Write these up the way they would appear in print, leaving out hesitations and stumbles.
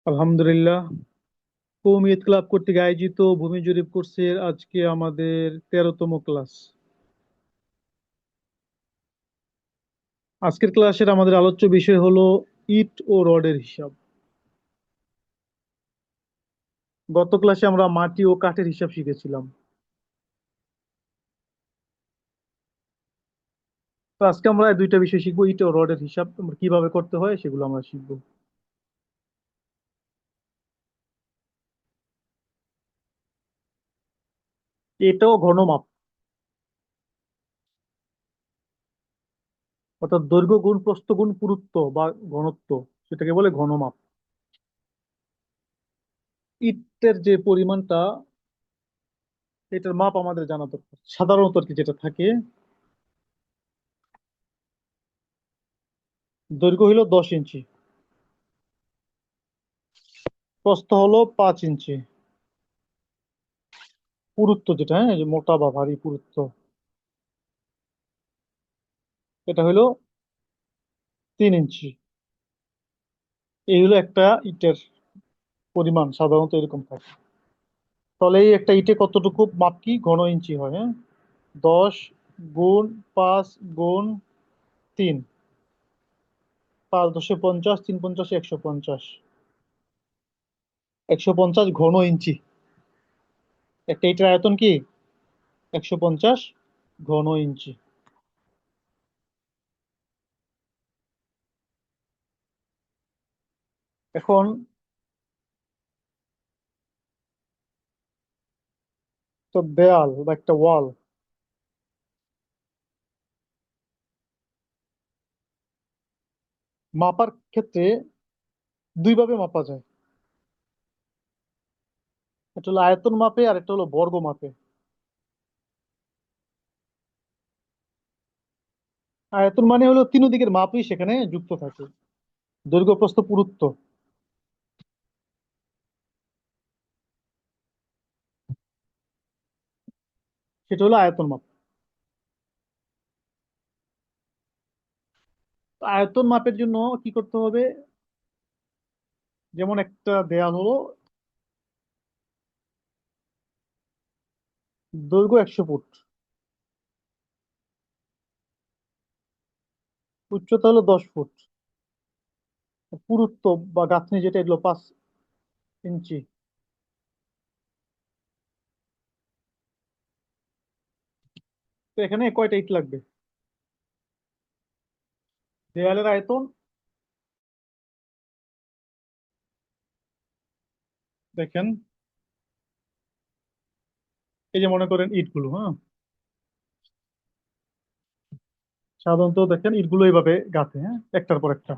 আলহামদুলিল্লাহ। কওমিয়ত ক্লাব কর্তৃক আয়োজিত ভূমি জরিপ কোর্সের আজকে আমাদের 13তম ক্লাস। আজকের ক্লাসের আমাদের আলোচ্য বিষয় হলো ইট ও রডের হিসাব। গত ক্লাসে আমরা মাটি ও কাঠের হিসাব শিখেছিলাম। তো আজকে আমরা এই দুইটা বিষয় শিখবো, ইট ও রডের হিসাব আমরা কিভাবে করতে হয় সেগুলো আমরা শিখবো। এটাও ঘনমাপ, অর্থাৎ দৈর্ঘ্য গুণ প্রস্থ গুণ পুরুত্ব বা ঘনত্ব, সেটাকে বলে ঘনমাপ। ইটের যে পরিমাণটা, এটার মাপ আমাদের জানা দরকার। সাধারণত আর কি যেটা থাকে, দৈর্ঘ্য হলো 10 ইঞ্চি, প্রস্থ হলো 5 ইঞ্চি, পুরুত্ব যেটা, হ্যাঁ, এই যে মোটা বা ভারী পুরুত্ব, এটা হলো 3 ইঞ্চি। এই হলো একটা ইটের পরিমাণ, সাধারণত এরকম থাকে। তাহলে এই একটা ইটে কতটুকু মাপ, কি ঘন ইঞ্চি হয়, হ্যাঁ? 10 গুণ 5 গুণ 3, 5×10=50, 3×50=150, 150 ঘন ইঞ্চি। একটা ইটের আয়তন কি 150 ঘন ইঞ্চি। এখন তো দেয়াল বা একটা ওয়াল মাপার ক্ষেত্রে দুই ভাবে মাপা যায়। একটা হলো আয়তন মাপে আর একটা হলো বর্গ মাপে। আয়তন মানে হলো তিন দিকের মাপই সেখানে যুক্ত থাকে, দৈর্ঘ্য প্রস্থ পুরুত্ব, সেটা হলো আয়তন মাপ। তো আয়তন মাপের জন্য কি করতে হবে? যেমন একটা দেয়াল হলো দৈর্ঘ্য 100 ফুট, উচ্চতা হলো 10 ফুট, পুরুত্ব বা গাঁথনি যেটা, এগুলো 5 ইঞ্চি। তো এখানে কয়টা ইট লাগবে? দেয়ালের আয়তন দেখেন, এই যে মনে করেন ইটগুলো, হ্যাঁ, সাধারণত দেখেন ইটগুলো এইভাবে গাঁথে, হ্যাঁ, একটার পর একটা।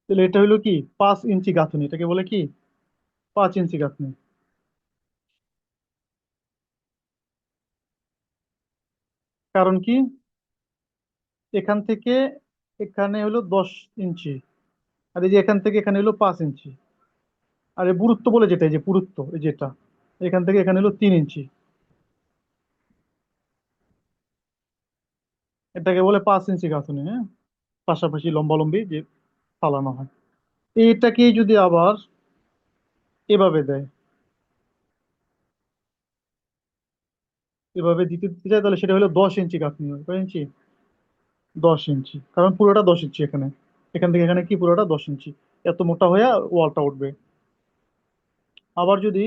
তাহলে এটা হলো কি 5 ইঞ্চি গাঁথনি, এটাকে বলে কি 5 ইঞ্চি গাঁথনি। কারণ কি, এখান থেকে এখানে হলো 10 ইঞ্চি, আর এই যে এখান থেকে এখানে হলো 5 ইঞ্চি। আর এই পুরুত্ব বলে যেটা, এই যে পুরুত্ব, এই যেটা এখান থেকে এখানে হলো 3 ইঞ্চি, এটাকে বলে 5 ইঞ্চি গাঁথুনি, হ্যাঁ, পাশাপাশি লম্বালম্বি যে ফালানো হয়। এইটাকে যদি আবার এভাবে দেয়, এভাবে দিতে দিতে যায়, তাহলে সেটা হলো 10 ইঞ্চি গাঁথনি হয়। কয় ইঞ্চি? 10 ইঞ্চি, কারণ পুরোটা 10 ইঞ্চি এখানে, এখান থেকে এখানে কি পুরোটা 10 ইঞ্চি, এত মোটা হয়ে ওয়ালটা উঠবে। আবার যদি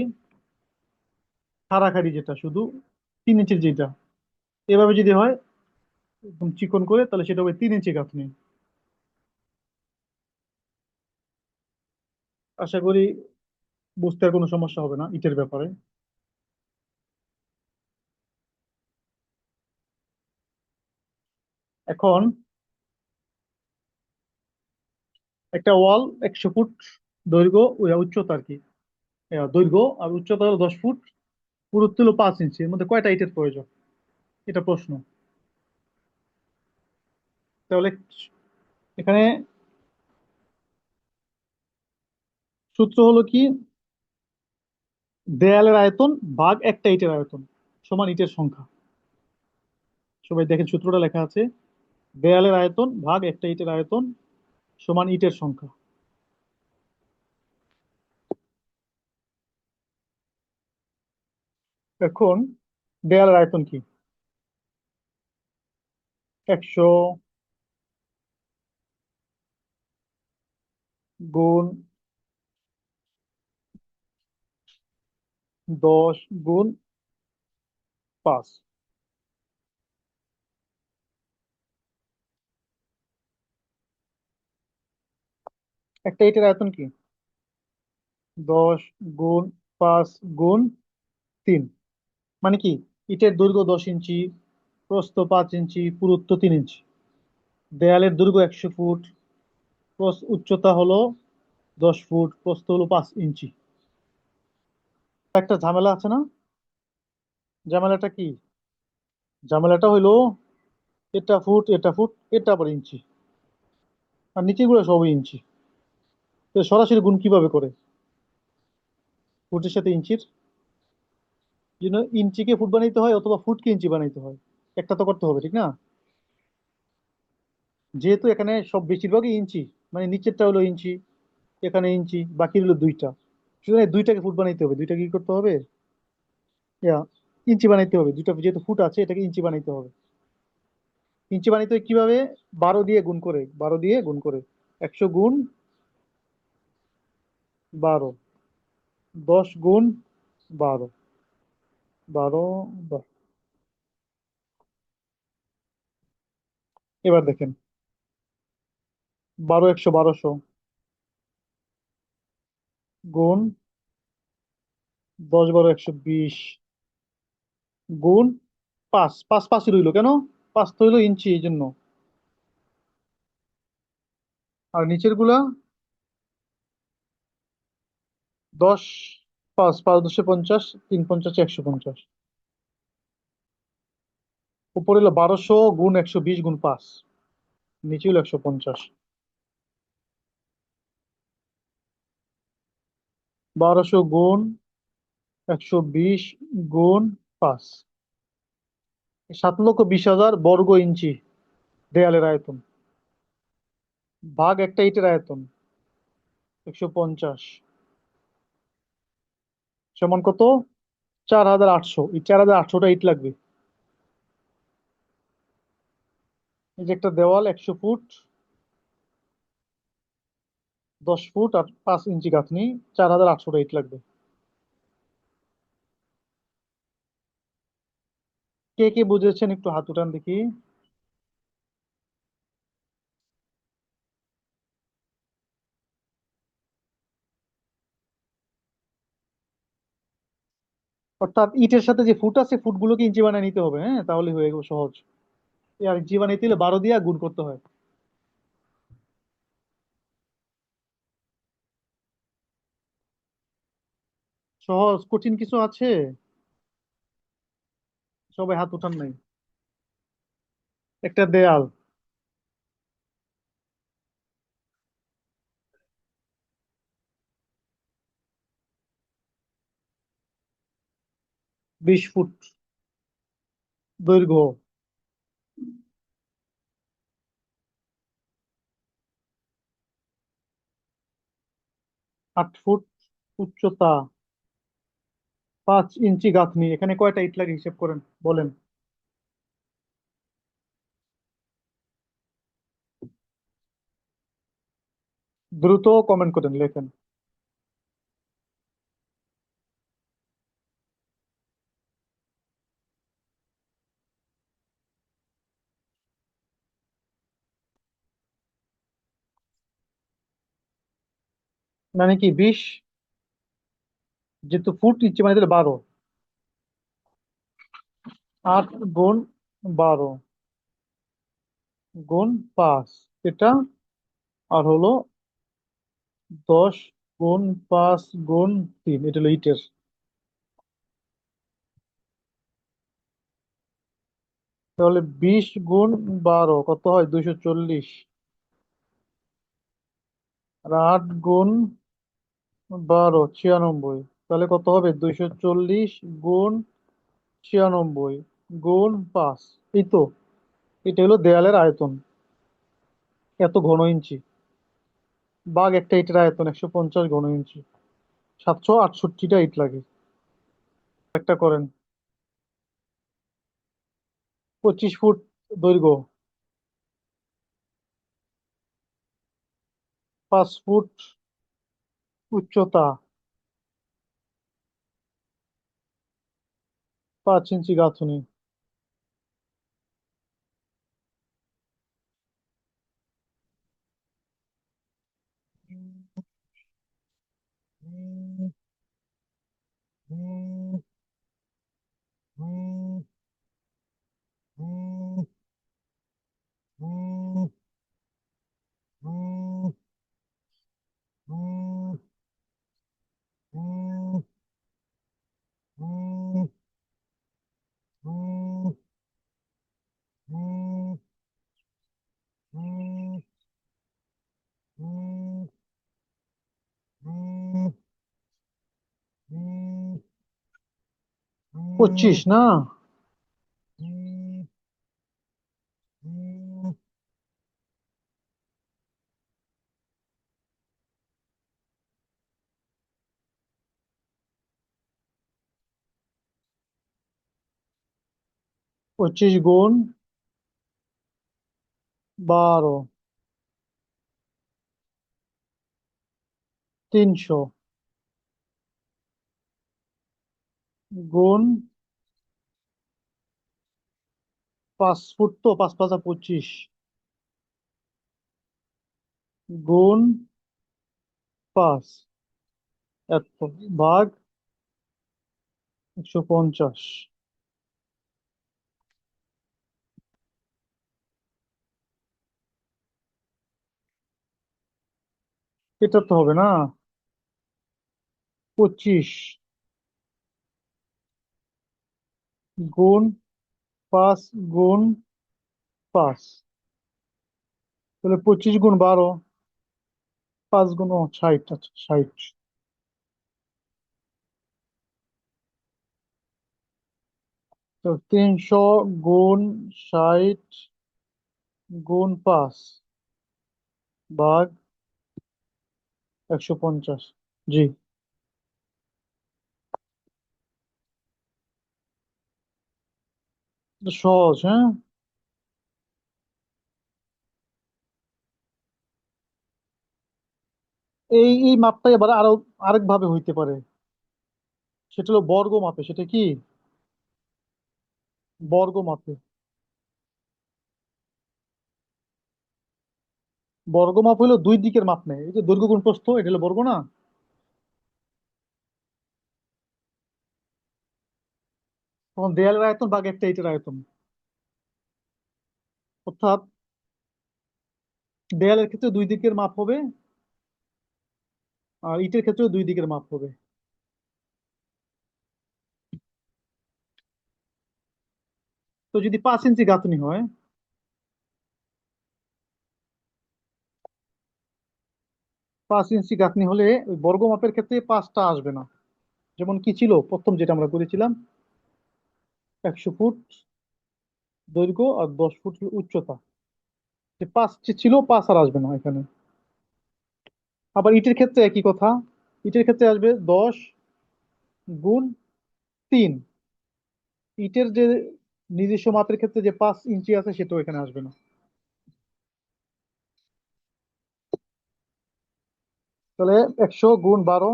খাড়াখাড়ি যেটা শুধু 3 ইঞ্চির যেটা, এভাবে যদি হয় একদম চিকন করে, তাহলে সেটা হবে 3 ইঞ্চি গাঁথনি। আশা করি বুঝতে আর কোনো সমস্যা হবে না ইটের ব্যাপারে। এখন একটা ওয়াল 100 ফুট দৈর্ঘ্য, উচ্চতা আর কি, দৈর্ঘ্য আর উচ্চতা হলো 10 ফুট, পুরুত্ব হলো 5 ইঞ্চি, এর মধ্যে কয়টা ইটের প্রয়োজন? এটা প্রশ্ন। তাহলে এখানে সূত্র হলো কি, দেয়ালের আয়তন ভাগ একটা ইটের আয়তন সমান ইটের সংখ্যা। সবাই দেখেন সূত্রটা লেখা আছে, দেয়ালের আয়তন ভাগ একটা ইটের আয়তন সমান ইটের সংখ্যা। এখন দেয়ালের আয়তন কি? 100 গুণ 10 গুণ 5। একটা ইটের আয়তন কি? 10 গুণ 5 গুণ 3। মানে কি? ইটের দৈর্ঘ্য 10 ইঞ্চি, প্রস্থ 5 ইঞ্চি, পুরুত্ব 3 ইঞ্চি। দেয়ালের দৈর্ঘ্য 100 ফুট, উচ্চতা হলো 10 ফুট, প্রস্থ হলো 5 ইঞ্চি। একটা ঝামেলা আছে না? ঝামেলাটা কি? ঝামেলাটা হইলো এটা ফুট, এটা ফুট, এটা আবার ইঞ্চি, আর নিচে গুলো সবই ইঞ্চি। তো সরাসরি গুণ কিভাবে করে ফুটের সাথে ইঞ্চির? জন্য ইঞ্চিকে ফুট বানাইতে হয় অথবা ফুটকে ইঞ্চি বানাইতে হয়, একটা তো করতে হবে, ঠিক না? যেহেতু এখানে সব বেশিরভাগই ইঞ্চি, মানে নিচেরটা হলো ইঞ্চি, এখানে ইঞ্চি, বাকি হলো দুইটা, সুতরাং এই দুইটাকে ফুট বানাইতে হবে। দুইটা কি করতে হবে? ইয়া, ইঞ্চি বানাইতে হবে। দুইটা যেহেতু ফুট আছে, এটাকে ইঞ্চি বানাইতে হবে। ইঞ্চি বানাইতে হয় কিভাবে? 12 দিয়ে গুণ করে 100 গুণ 12, 10 গুণ 12, 12, 10। এবার দেখেন, 12, 100, 1200 গুণ 10, 12, 120 গুণ 5। 5 5 রইলো কেন? 5 তো হইলো ইঞ্চি, এই জন্য। আর নিচের গুলা 10, 5, 5 10 50, 3 50 150। উপরে হলো 1200 গুণ 120 গুণ 5, নিচে হলো 150। 1200 গুণ 120 গুণ 5, 7,20,000 বর্গ ইঞ্চি দেয়ালের আয়তন, ভাগ একটা ইটের আয়তন 150, সমান কত? 4,800। এই 4,800টা ইট লাগবে। এই যে একটা দেওয়াল 100 ফুট, 10 ফুট আর 5 ইঞ্চি গাঁথনি, 4,800টা ইট লাগবে। কে কে বুঝেছেন একটু হাত উঠান দেখি। অর্থাৎ ইটের সাথে যে ফুট আছে, ফুটগুলোকে ইঞ্চি বানিয়ে নিতে হবে, হ্যাঁ, তাহলে হয়ে গেল সহজ। আর ইঞ্চি বানাইতে হলে 12 দিয়ে গুণ করতে হয়। সহজ, কঠিন কিছু আছে? সবাই হাত উঠান নাই। একটা দেয়াল, 20 ফুট দৈর্ঘ্য, 8 ফুট উচ্চতা, 5 ইঞ্চি গাঁথনি। এখানে কয়টা ইট লাগে হিসেব করেন, বলেন। দ্রুত কমেন্ট করেন, লেখেন। মানে কি 20? যেহেতু ফুট, ইঞ্চি মানে দিলে 12। 8 গুণ 12 গুণ 5, এটা। আর হলো 10 গুণ 5 গুণ 3, এটা হলো ইটের। তাহলে 20 গুণ 12 কত হয়? 240। আর 8 গুণ 12 96। তাহলে কত হবে? 240 গুণ 96 গুণ 5। এই তো, এটা হলো দেয়ালের আয়তন, এত ঘন ইঞ্চি। বাঘ একটা ইটের আয়তন 150 ঘন ইঞ্চি। 768টা ইট লাগে। একটা করেন। 25 ফুট দৈর্ঘ্য, 5 ফুট উচ্চতা, 5 ইঞ্চি গাঁথুনি। পঁচিশ না? 25 গুণ 12, 300 গুণ 5 ফুট, তো 5 5 25, গুণ 5, এত, ভাগ 150। এটা তো হবে না। 25 গুণ 5 গুণ 5, তাহলে 25 গুণ 12, 5 গুণ 60, আচ্ছা 60। তো 300 গুণ 60 গুণ 5 ভাগ 150। জি। এটা সহজ, হ্যাঁ। এই মাপটা এবার আরো আরেক ভাবে হইতে পারে। সেটা হলো বর্গ মাপে, সেটা কি? বর্গ মাপে। বর্গ মাপ হলো দুই দিকের মাপ নেয়, এই যে দৈর্ঘ্য গুণ প্রস্থ, এটা হলো বর্গ না? তখন দেয়ালের আয়তন ভাগ একটা ইটের আয়তন। অর্থাৎ দেয়ালের ক্ষেত্রে দুই দিকের মাপ হবে, আর ইটের ক্ষেত্রেও দুই দিকের মাপ হবে। তো যদি 5 ইঞ্চি গাঁথনি হয়, 5 ইঞ্চি গাঁথনি হলে ওই বর্গ মাপের ক্ষেত্রে পাঁচটা আসবে না। যেমন কি ছিল প্রথম যেটা আমরা করেছিলাম, 100 ফুট দৈর্ঘ্য আর 10 ফুট উচ্চতা, যে পাঁচটি ছিল, পাঁচ আর আসবে না এখানে। আবার ইটের ক্ষেত্রে একই কথা, ইটের ক্ষেত্রে আসবে 10 গুণ 3। ইটের যে নিজস্ব মাপের ক্ষেত্রে যে 5 ইঞ্চি আছে সেটাও এখানে আসবে না। তাহলে 100 গুণ 12,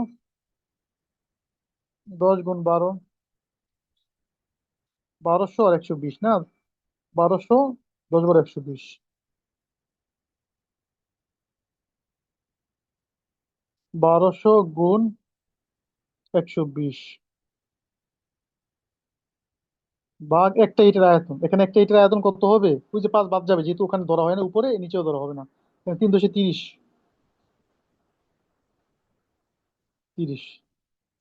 10 গুণ 12, 1200 আর 120 না? 1200, 10 বার 120, 1200 গুণ 120 ভাগ একটা ইটের আয়তন। এখানে একটা ইটের আয়তন কত হবে? ওই যে 5 বাদ যাবে, যেহেতু ওখানে ধরা হয় না, উপরে নিচেও ধরা হবে না। 3 × 10 = 30, 30।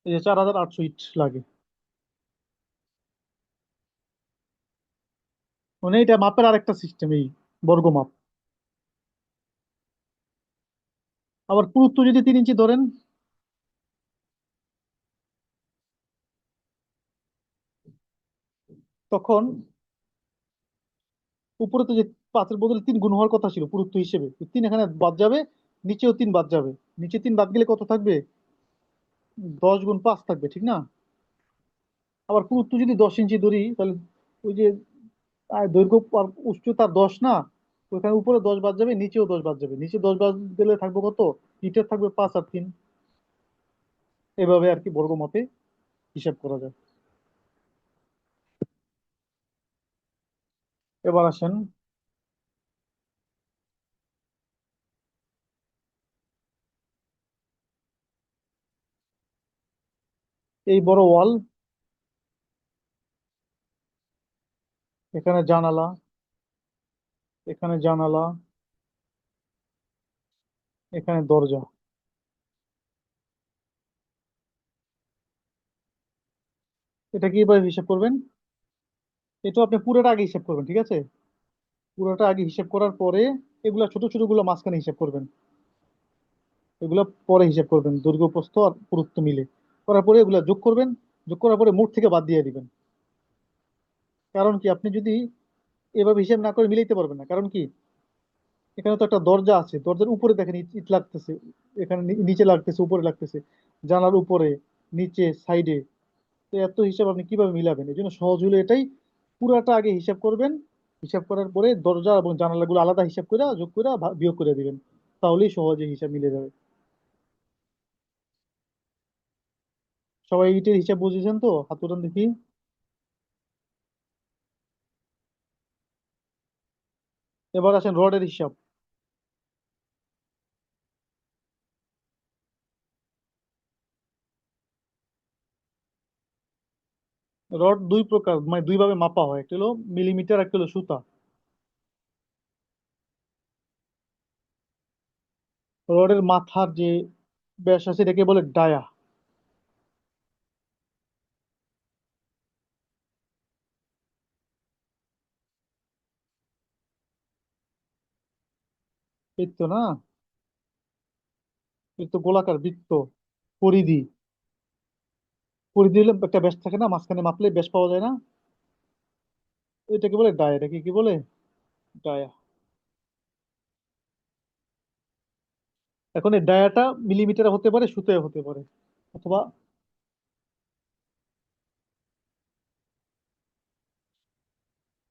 এই যে 4800 ইট লাগে। মানে এটা মাপের আরেকটা সিস্টেম, এই বর্গ মাপ। আবার পুরুত্ব যদি 3 ইঞ্চি ধরেন, তখন উপরে তো যে 5-এর বদলে 3 গুণ হওয়ার কথা ছিল পুরুত্ব হিসেবে, 3 এখানে বাদ যাবে, নিচেও 3 বাদ যাবে। নিচে 3 বাদ গেলে কত থাকবে? 10 গুণ 5 থাকবে, ঠিক না? আবার পুরুত্ব যদি 10 ইঞ্চি ধরি, তাহলে ওই যে দৈর্ঘ্য আর উচ্চতা 10 না, ওখানে উপরে 10 বাদ যাবে, নিচেও 10 বাদ যাবে। নিচে 10 বাদ দিলে থাকবে কত? ইটের থাকবে 5 আর 3। এভাবে আর কি বর্গ মাপে হিসাব করা যায়। এবার আসেন, এই বড় ওয়াল, এখানে জানালা, এখানে জানালা, এখানে দরজা। এটা কিভাবে হিসাব করবেন? এটা আপনি পুরোটা আগে হিসাব করবেন, ঠিক আছে? পুরোটা আগে হিসাব করার পরে এগুলা ছোট ছোট গুলো মাঝখানে হিসাব করবেন। এগুলা পরে হিসাব করবেন, দৈর্ঘ্য প্রস্থ আর পুরুত্ব মিলে। করার পরে এগুলা যোগ করবেন। যোগ করার পরে মোট থেকে বাদ দিয়ে দিবেন। কারণ কি, আপনি যদি এভাবে হিসাব না করে মিলাইতে পারবেন না। কারণ কি, এখানে তো একটা দরজা আছে, দরজার উপরে দেখেন ইট ইট লাগতেছে, এখানে নিচে লাগতেছে, উপরে লাগতেছে, জানালার উপরে, নিচে, সাইডে। তো এত হিসাব আপনি কিভাবে মিলাবেন? এই জন্য সহজ হলো এটাই, পুরাটা আগে হিসাব করবেন। হিসাব করার পরে দরজা এবং জানালাগুলো আলাদা হিসাব করে যোগ করে বিয়োগ করে দিবেন। তাহলেই সহজে হিসাব মিলে যাবে। সবাই ইটের হিসাব বুঝেছেন তো? হাত উঠান দেখি। এবার আসেন রডের হিসাব। রড দুই প্রকার, মানে দুই ভাবে মাপা হয়, একটা হলো মিলিমিটার, একটা হলো সুতা। রডের মাথার যে ব্যাস আছে এটাকে বলে ডায়া। বৃত্ত না, এটা তো গোলাকার বৃত্ত। পরিধি, পরিধি হলে একটা ব্যাস থাকে না, মাঝখানে মাপলে ব্যাস পাওয়া যায় না, এটাকে বলে ডায়া। এটাকে কি বলে? ডায়া। এখন এই ডায়াটা মিলিমিটারে হতে পারে, সুতায় হতে পারে, অথবা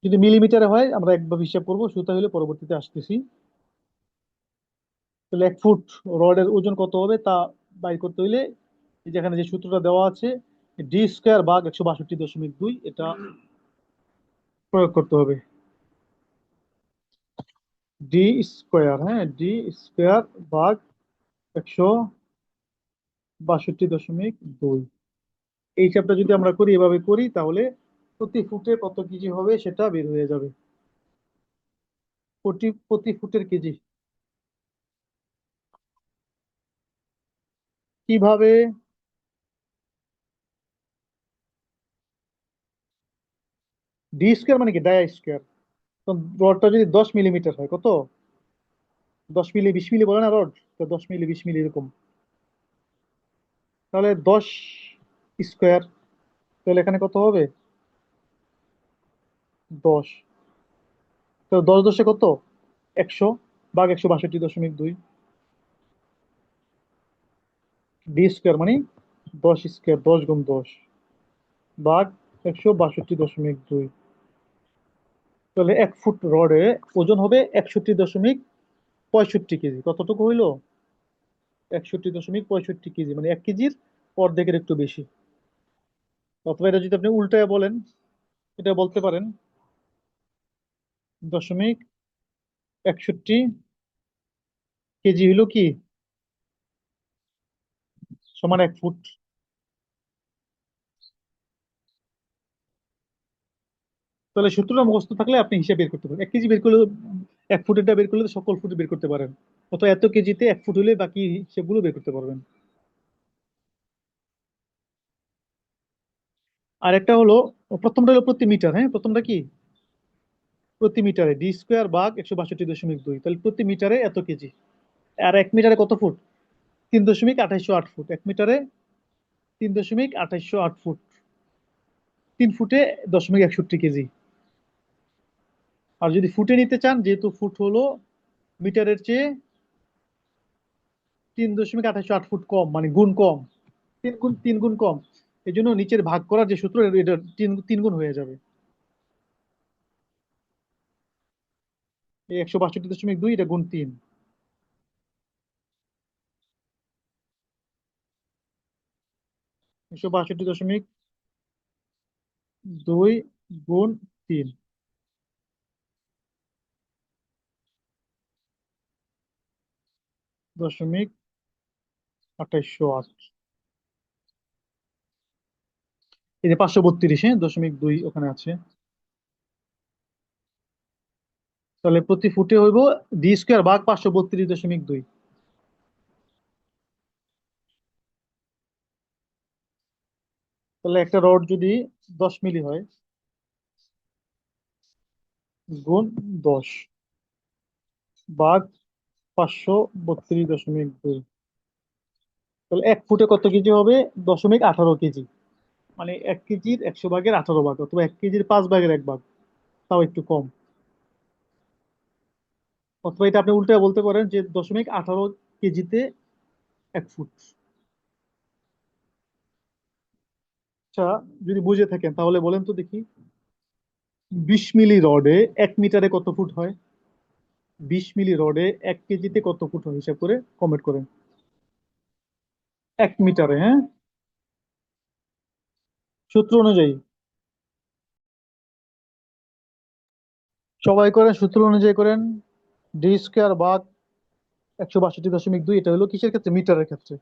যদি মিলিমিটারে হয় আমরা একবার হিসাব করবো, সুতা হলে পরবর্তীতে আসতেছি। তাহলে 1 ফুট রডের ওজন কত হবে তা বাইর করতে হইলে এই যেখানে যে সূত্রটা দেওয়া আছে, D² / 162.2, এটা প্রয়োগ করতে হবে। D², হ্যাঁ, D² / 162। এই হিসাবটা যদি আমরা করি, এভাবে করি, তাহলে প্রতি ফুটে কত কেজি হবে সেটা বের হয়ে যাবে। প্রতি প্রতি ফুটের কেজি কিভাবে? D² মানে কি? ডায়া²। তো রডটা যদি 10 মিলিমিটার হয়, কত? 10 মিলি, 20 মিলি বলে না রড? তো 10 মিলি, 20 মিলি এরকম। তাহলে 10 স্কোয়ার, তাহলে এখানে কত হবে? 10। তো 10 × 10 কত? 100 / 162.2। D² মানে 10 স্কোয়ার, 10 × 10 / 162। তাহলে 1 ফুট রডে ওজন হবে 61.65 কেজি। কতটুকু হইলো? 61.65 কেজি, মানে 1 কেজির অর্ধেকের একটু বেশি। অথবা এটা যদি আপনি উল্টায় বলেন, এটা বলতে পারেন 0.61 কেজি হইলো কি, সমান 1 ফুট। তাহলে সূত্রটা মুখস্থ থাকলে আপনি হিসাব বের করতে পারেন। 1 কেজি বের করলে, 1 ফুটেরটা বের করলে তো সকল ফুট বের করতে পারেন। অথবা এত কেজিতে 1 ফুট হলে বাকি হিসাবগুলো বের করতে পারবেন। আর একটা হলো, প্রথমটা হলো প্রতি মিটার, হ্যাঁ, প্রথমটা কি? প্রতি মিটারে D² / 162.2, তাহলে প্রতি মিটারে এত কেজি। আর 1 মিটারে কত ফুট? 3.2808 ফুট। 1 মিটারে 3.2808 ফুট। 3 ফুটে 0.61 কেজি। আর যদি ফুটে নিতে চান, যেহেতু ফুট হলো মিটারের চেয়ে 3.28 ফুট কম, মানে গুণ কম। 3 গুণ কম। এই জন্য নিচের ভাগ করার যে সূত্র, এটা 3 গুণ হয়ে যাবে। এই 162.2 এটা গুণ 3। 162.2 গুণ 3 দশমিক 2808। এই যে 532, হ্যাঁ, 0.2 ওখানে আছে। তাহলে প্রতি ফুটে হইব d² ভাগ 532.2। তাহলে একটা রড যদি 10 মিলি হয়, গুণ 10 ভাগ 532.2, তাহলে 1 ফুটে কত কেজি হবে? 0.18 কেজি। মানে 1 কেজির 100 ভাগের 18 ভাগ, অথবা 1 কেজির 5 ভাগের 1 ভাগ, তাও একটু কম। অথবা এটা আপনি উল্টা বলতে পারেন যে 0.18 কেজিতে 1 ফুট। আচ্ছা, যদি বুঝে থাকেন তাহলে বলেন তো দেখি, 20 মিলি রডে 1 মিটারে কত ফুট হয়? 20 মিলি রডে 1 কেজিতে কত ফুট হয়, হিসাব করে কমেন্ট করেন। 1 মিটারে, হ্যাঁ। সূত্র অনুযায়ী, সবাই করেন, সূত্র অনুযায়ী করেন। d² ভাগ 162.2, এটা হলো কিসের ক্ষেত্রে? মিটারের ক্ষেত্রে।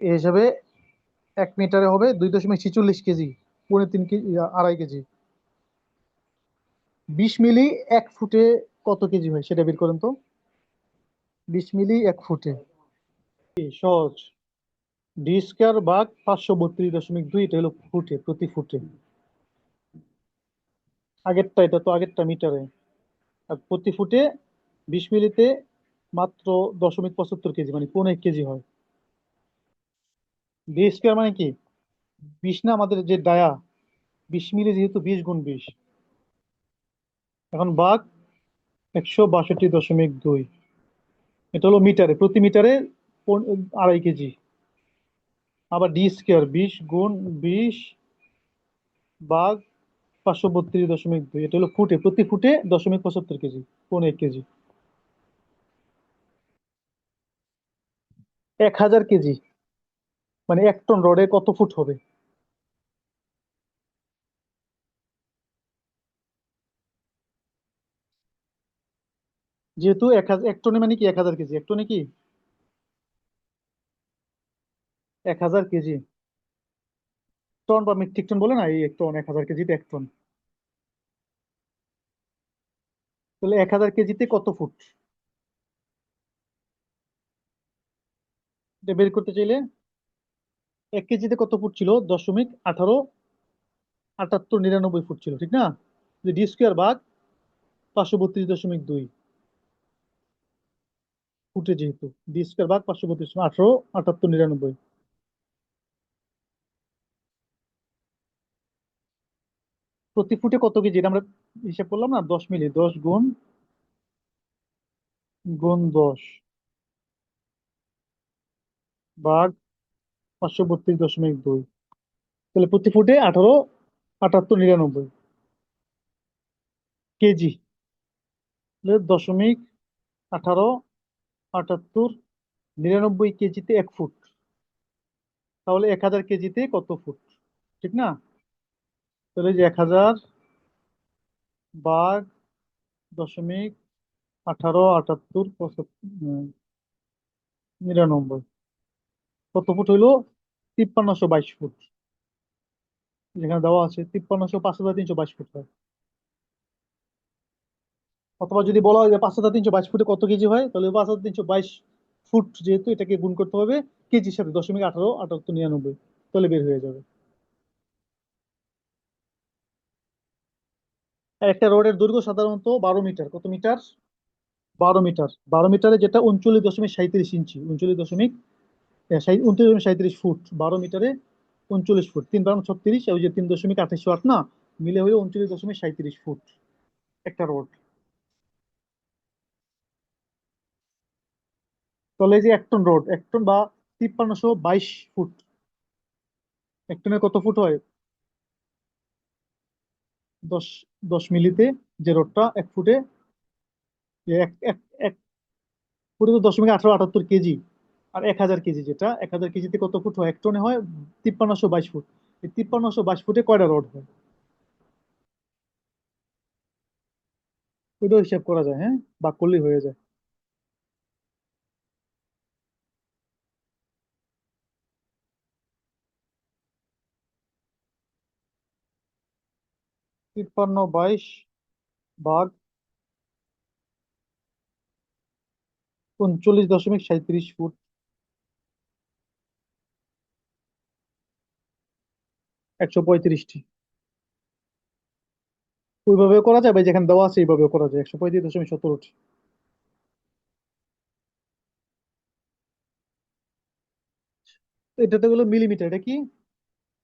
এই হিসাবে 1 মিটারে হবে 2.46 কেজি, 3.5 কেজি, 2.5 কেজি। 20 মিলি 1 ফুটে কত কেজি হয় সেটা বের করেন তো। 20 মিলি 1 ফুটে, সহজ। d² ভাগ 532.2, এটা হলো ফুটে, প্রতি ফুটে। আগেরটা, এটা তো আগেরটা মিটারে। আর প্রতি ফুটে 20 মিলিতে মাত্র 0.75 কেজি, মানে 15 কেজি হয়। d² মানে কি? 20 না, আমাদের যে ডায়া, 20 মিলি যেহেতু 20 গুণ 20। এখন ভাগ 162.2, এটা হলো মিটারে, প্রতি মিটারে 2.5 কেজি। আবার d², 20 গুণ 20 ভাগ 532.2, এটা হলো ফুটে, প্রতি ফুটে 0.75 কেজি, 15 কেজি। 1000 কেজি, মানে 1 টন রডে কত ফুট হবে? যেহেতু 1 টনে মানে কি, 1000 কেজি, 1 টনে কি 1000 কেজি। টন বা মেট্রিক টন বলে না, এই 1 টন, 1000 কেজিতে 1 টন। তাহলে 1000 কেজিতে কত ফুট, এটা বের করতে চাইলে, 1 কেজিতে কত ফুট ছিল? 0.18 88 99 ফুট ছিল, ঠিক না? d² ভাগ 532.2 ফুটে, যেহেতু d² ভাগ 532, 18 88 99। প্রতি ফুটে কত কেজি, এটা আমরা হিসাব করলাম না, 10 মিলি, 10 গুণ 10 ভাগ 532.2, তাহলে প্রতি ফুটে 18 88 99 কেজি। তাহলে 0.18 88 99 কেজিতে 1 ফুট। তাহলে 1000 কেজিতে কত ফুট, ঠিক না? তাহলে যে 1000 ভাগ 0.18 88 99 কত ফুট হইলো? 5322 ফুট। যেখানে দেওয়া আছে 5300, 5322 ফুট হয়। অথবা যদি বলা হয় যে 5322 ফুটে কত কেজি হয়, তাহলে 5322 ফুট, যেহেতু এটাকে গুণ করতে হবে কেজির সাথে, 0.18 88 99, তাহলে বের হয়ে যাবে। আর একটা রোডের দৈর্ঘ্য সাধারণত 12 মিটার। কত মিটার? 12 মিটার। 12 মিটারে যেটা 39.37 ইঞ্চি, 39.37 ফুট। 12 মিটারে 39 ফুট, 3 বারং 36, ওই যে 3.2808 না, মিলে হয়ে 39.37 ফুট একটা রোড। তাহলে এই যে 1 টন রড, 1 টন বা 5322 ফুট, 1 টনে কত ফুট হয়? 10, 10 মিলিতে যে রডটা 1 ফুটে, যে এক ফুটে তো 0.1878 কেজি। আর 1000 কেজি, যেটা 1000 কেজিতে কত ফুট হয়? 1 টনে হয় 5322 ফুট। এই 5322 ফুটে কয়টা রড হয়? ওইটাও হিসাব করা যায়, হ্যাঁ, ভাগ করলেই হয়ে যায়। 5322 ভাগ 39.37 ফুট। 135টি। ওইভাবেও করা যায়, বা যেখানে দেওয়া আছে এইভাবেও করা যায়, 135.17। এটা তো হলো মিলিমিটার, এটা কি?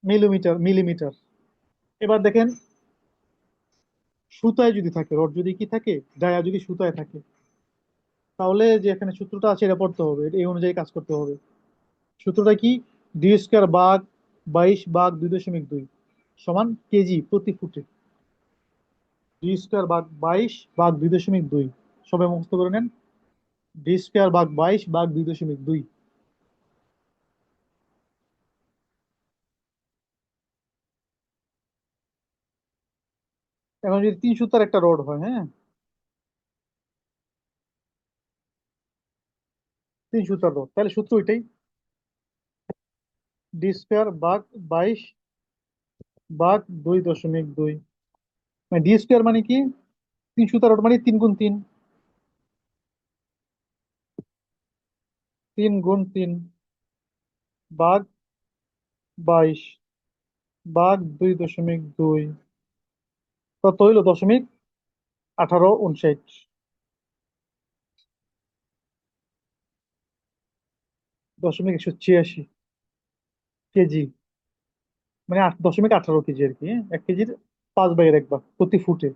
Millimetre, millimetre. এবার দেখেন, সুতায় যদি থাকে, রড যদি কি থাকে, ডায়া যদি সুতায় থাকে, তাহলে যে এখানে সূত্রটা আছে এটা পড়তে হবে, এই অনুযায়ী কাজ করতে হবে। সূত্রটা কি? ডি² ভাগ 22 ভাগ 2.2 সমান কেজি প্রতি ফুটে। ডি² ভাগ 22 ভাগ 2.2, সবাই মুখস্থ করে নেন। ডি² ভাগ 22 ভাগ 2.2। এখন যদি 3 সুতার একটা রড হয়, হ্যাঁ, 3 সুতার রড, তাহলে সূত্র ওইটাই। ডি² ভাগ 22 ভাগ 2.2। মানে ডি² মানে কি? 3 সুতার রড মানে 3 গুণ 3। 3 গুণ 3 ভাগ 22 ভাগ 2.2। কত হইলো? 0.1859। 0.186 কেজি। মানে 8.18 কেজি আর কি, হ্যাঁ? 1 কেজির 5/1 ভাগ প্রতি ফুটে।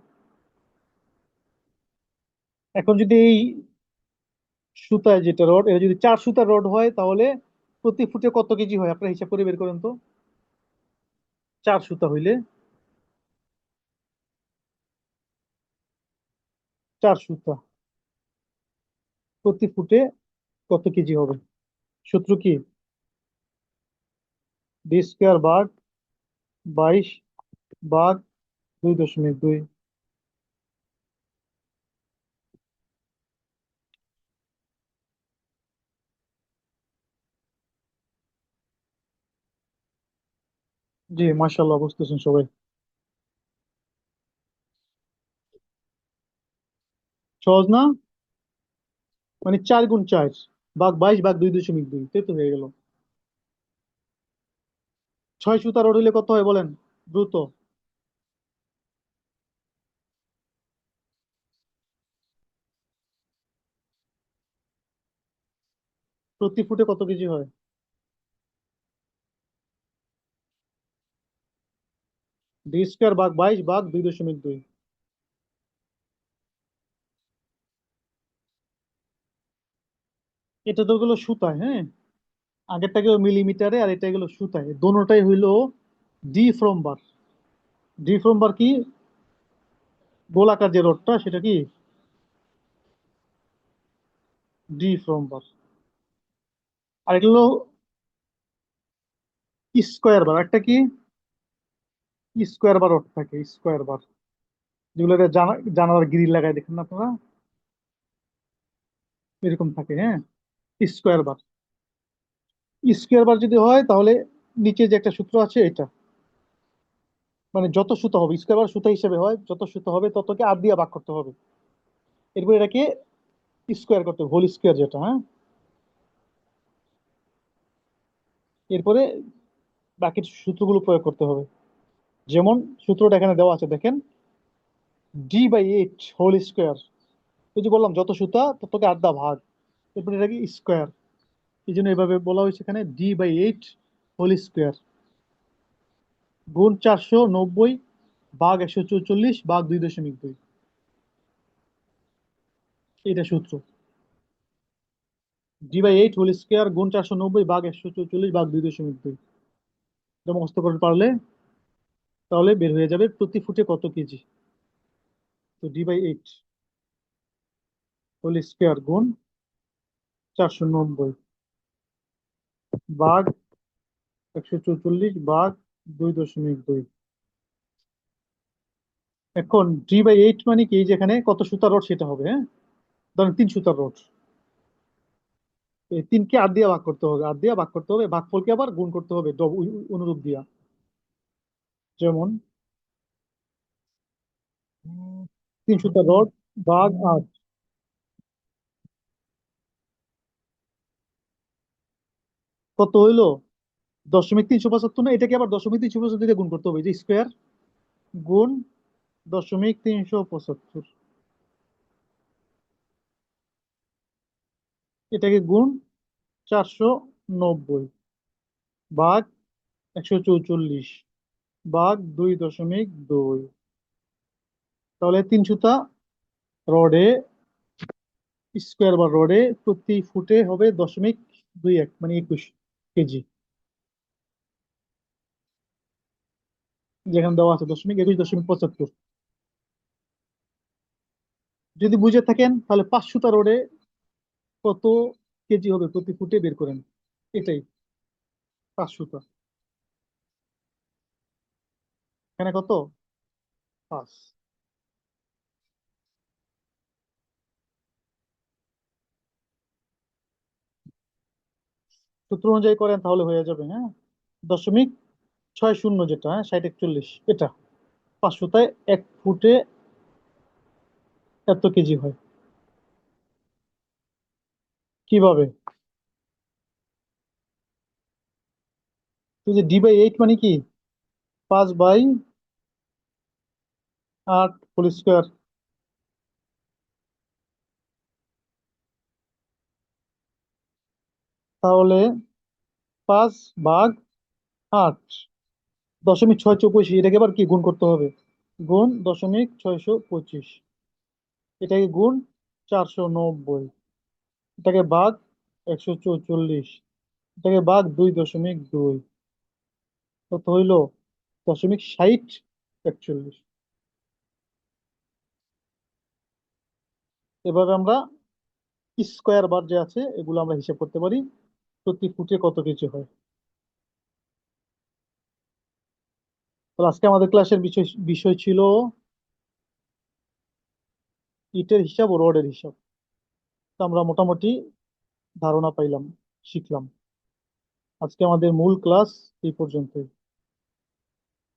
এখন যদি এই সুতায় যেটা রড, এটা যদি 4 সুতার রড হয়, তাহলে প্রতি ফুটে কত কেজি হয়? আপনারা হিসাব করে বের করেন তো। 4 সুতা হইলে, 4 সুতা প্রতি ফুটে কত কেজি হবে? সূত্র কি? ডি² ভাগ 22 ভাগ 2.2। জি, মাশাল্লাহ, বুঝতেছেন সবাই। সহজ না? মানে 4 গুণ 4 ভাগ 22 ভাগ 2.2, তাই তো হয়ে গেল। 6 সুতা রড হইলে কত হয় বলেন, দ্রুত। প্রতি ফুটে কত কেজি হয়? ডি² ভাগ 22 ভাগ 2.2। এটা তো গেলো সুতায়, হ্যাঁ। আগেরটা গেল মিলিমিটারে, আর এটা গেল সুতায়, দোনোটাই হইলো deformed bar. Deformed bar কি? গোলাকার যে রডটা, সেটা কি? ডি ফ্রম বার। আর এটা হলো স্কোয়ার বার। একটা কি? স্কোয়ার বার রড থাকে, স্কোয়ার বার, যেগুলো জানালার গ্রিল লাগায় দেখেন না আপনারা, এরকম থাকে, হ্যাঁ। স্কোয়ার বার। স্কোয়ার বার যদি হয়, তাহলে নিচে যে একটা সূত্র আছে এটা, মানে যত সুতা হবে, স্কোয়ার বার সুতা হিসেবে হয়, যত সুতা হবে ততকে আর দিয়ে ভাগ করতে হবে। এরপর এটাকে স্কোয়ার করতে হবে, হোল স্কোয়ার যেটা, হ্যাঁ। এরপরে বাকি সূত্রগুলো প্রয়োগ করতে হবে। যেমন সূত্রটা এখানে দেওয়া আছে, দেখেন। D/8 whole square. এই যে বললাম, যত সুতা ততকে আধা ভাগ, এরপরে এটাকে স্কোয়ার। এই জন্য এভাবে বলা হয়েছে এখানে, D/8 হোল স্কোয়ার গুণ 490 ভাগ 144 ভাগ 2.2। এটা সূত্র। D/8 হোল স্কোয়ার গুণ 490 ভাগ 144 ভাগ 2.2। এটা মুখস্থ করতে পারলে তাহলে বের হয়ে যাবে প্রতি ফুটে কত কেজি। তো D/8 হোল স্কোয়ার গুণ 490 ভাগ 144 ভাগ 2.2। এখন D/8 মানে কি, যেখানে কত সুতা রড সেটা হবে, হ্যাঁ। ধরেন 3 সুতার রড, এই 3কে 8 দিয়ে ভাগ করতে হবে, 8 দিয়ে ভাগ করতে হবে, ভাগফলকে আবার গুণ করতে হবে অনুরূপ দিয়া। যেমন 3 সুতার রড ভাগ 8 কত হইলো? 0.375, না এটাকে আবার 0.375 দিয়ে গুণ করতে হবে, যে স্কোয়ার গুণ 0.375, এটাকে গুণ 490 ভাগ 144 ভাগ 2.2। তাহলে 3 সুতা রডে, স্কোয়ার বা রডে প্রতি ফুটে হবে 0.21 মানে 21 কেজি। যেখানে দেওয়া আছে 0.21 0.75। যদি বুঝে থাকেন তাহলে 5 সুতা রডে কত কেজি হবে প্রতি ফুটে বের করেন। এটাই 5 সুতা, এখানে কত? 5। সূত্র অনুযায়ী করেন তাহলে হয়ে যাবে, হ্যাঁ। 0.60, যেটা, হ্যাঁ, 60 41, এটা 5 সুতায় 1 ফুটে এত কেজি হয়। কিভাবে? তুই যে D/8 মানে কি, 5/8 হোল স্কোয়ার, তাহলে 5/8 0.625, এটাকে আবার কি গুণ করতে হবে, গুণ 0.625, এটাকে গুণ 490, এটাকে ভাগ 144, এটাকে ভাগ 2.2, কত হইলো? 0.60 41। এভাবে আমরা স্কোয়ার বার যে আছে এগুলো আমরা হিসাব করতে পারি, প্রতি ফুটে কত কেজি হয়। তো আজকে আমাদের ক্লাসের বিষয় বিষয় ছিল ইটের হিসাব ও রডের হিসাব। তো আমরা মোটামুটি ধারণা পাইলাম, শিখলাম। আজকে আমাদের মূল ক্লাস এই পর্যন্তই।